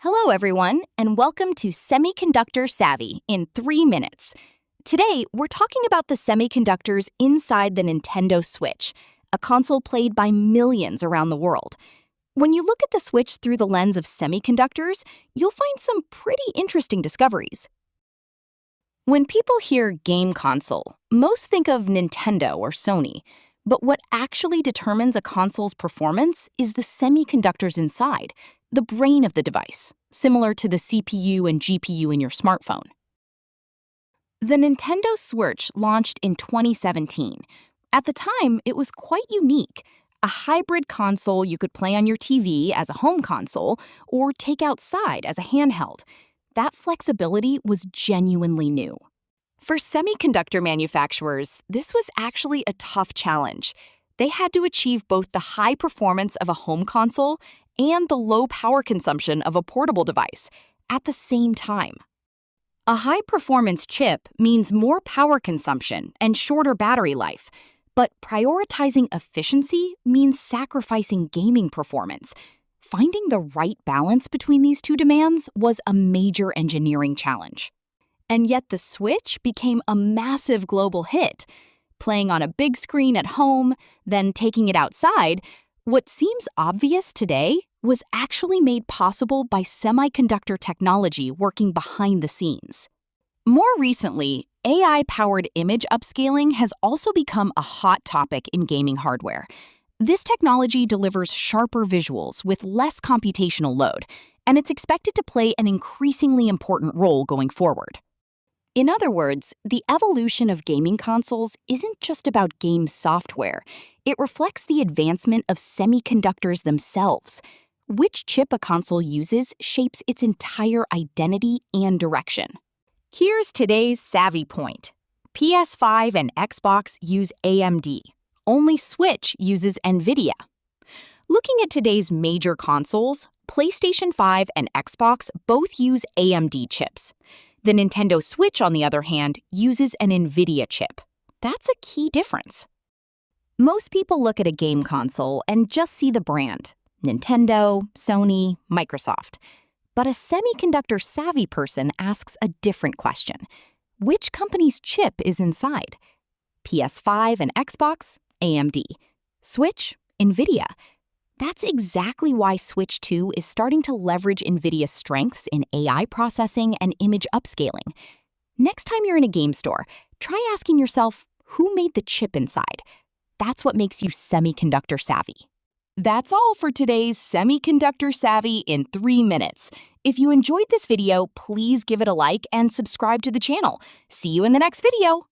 Hello, everyone, and welcome to Semiconductor Savvy in 3 minutes. Today, we're talking about the semiconductors inside the Nintendo Switch, a console played by millions around the world. When you look at the Switch through the lens of semiconductors, you'll find some pretty interesting discoveries. When people hear game console, most think of Nintendo or Sony. But what actually determines a console's performance is the semiconductors inside, the brain of the device, similar to the CPU and GPU in your smartphone. The Nintendo Switch launched in 2017. At the time, it was quite unique, a hybrid console you could play on your TV as a home console or take outside as a handheld. That flexibility was genuinely new. For semiconductor manufacturers, this was actually a tough challenge. They had to achieve both the high performance of a home console and the low power consumption of a portable device at the same time. A high-performance chip means more power consumption and shorter battery life, but prioritizing efficiency means sacrificing gaming performance. Finding the right balance between these two demands was a major engineering challenge. And yet the Switch became a massive global hit. Playing on a big screen at home, then taking it outside, what seems obvious today was actually made possible by semiconductor technology working behind the scenes. More recently, AI-powered image upscaling has also become a hot topic in gaming hardware. This technology delivers sharper visuals with less computational load, and it's expected to play an increasingly important role going forward. In other words, the evolution of gaming consoles isn't just about game software. It reflects the advancement of semiconductors themselves. Which chip a console uses shapes its entire identity and direction. Here's today's savvy point. PS5 and Xbox use AMD. Only Switch uses NVIDIA. Looking at today's major consoles, PlayStation 5 and Xbox both use AMD chips. The Nintendo Switch, on the other hand, uses an NVIDIA chip. That's a key difference. Most people look at a game console and just see the brand: Nintendo, Sony, Microsoft. But a semiconductor-savvy person asks a different question. Which company's chip is inside? PS5 and Xbox? AMD. Switch? NVIDIA. That's exactly why Switch 2 is starting to leverage NVIDIA's strengths in AI processing and image upscaling. Next time you're in a game store, try asking yourself, who made the chip inside? That's what makes you semiconductor savvy. That's all for today's Semiconductor Savvy in 3 minutes. If you enjoyed this video, please give it a like and subscribe to the channel. See you in the next video.